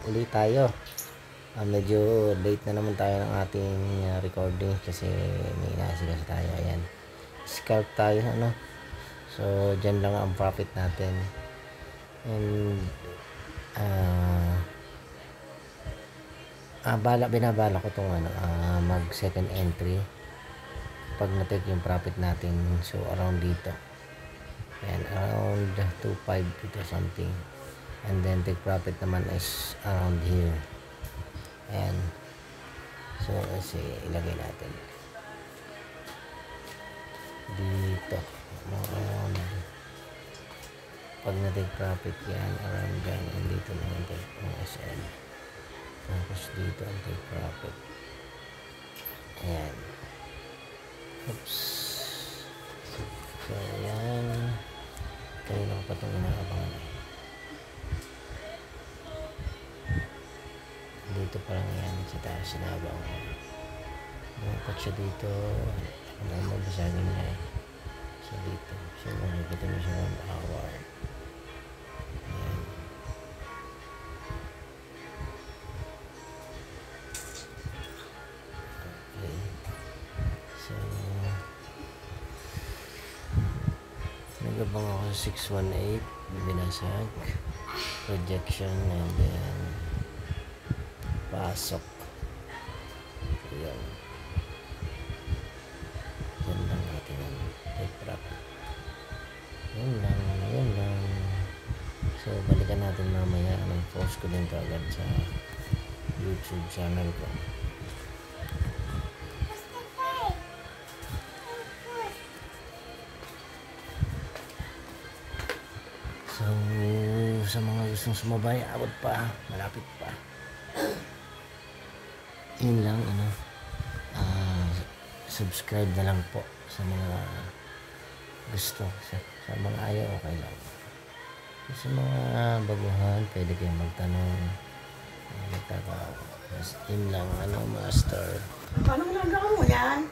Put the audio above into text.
ulit tayo. Medyo late na naman tayo ng ating recording kasi may inasigas tayo. Ayan, scalp tayo, ano. So dyan lang ang profit natin. And binabala ko tong mag second entry pag na-take yung profit natin. So around dito, ayan, around 2.5 to something, and then take profit naman is around here. Ayan, so kasi ilagay natin dito around, pag na-take profit yan around dyan, and dito naman take ng SM, tapos dito ang take profit. Ayan, oops. So ayan, kanina ko pa itong inaabangan. Dito pa lang yan sa taas, sinabang lumapot siya dito. Ano mabasagin niya so dito. So makikita niyo siya 1 hour. Ayan. Okay, so nagabang ako sa 618, binasag projection, and then pasok. Ayan, yan lang natin ang take profit. Yan lang. So balikan natin mamaya. Anong post ko din to agad sa YouTube channel ko. So sa mga gustong sumabay, abot pa, malapit pa. Yun lang, subscribe na lang po sa mga gusto. Sa mga ayaw, okay lang. Sa mga baguhan, pwede kayong magtanong. Yun lang, master. Paano mo nagawa mo yan?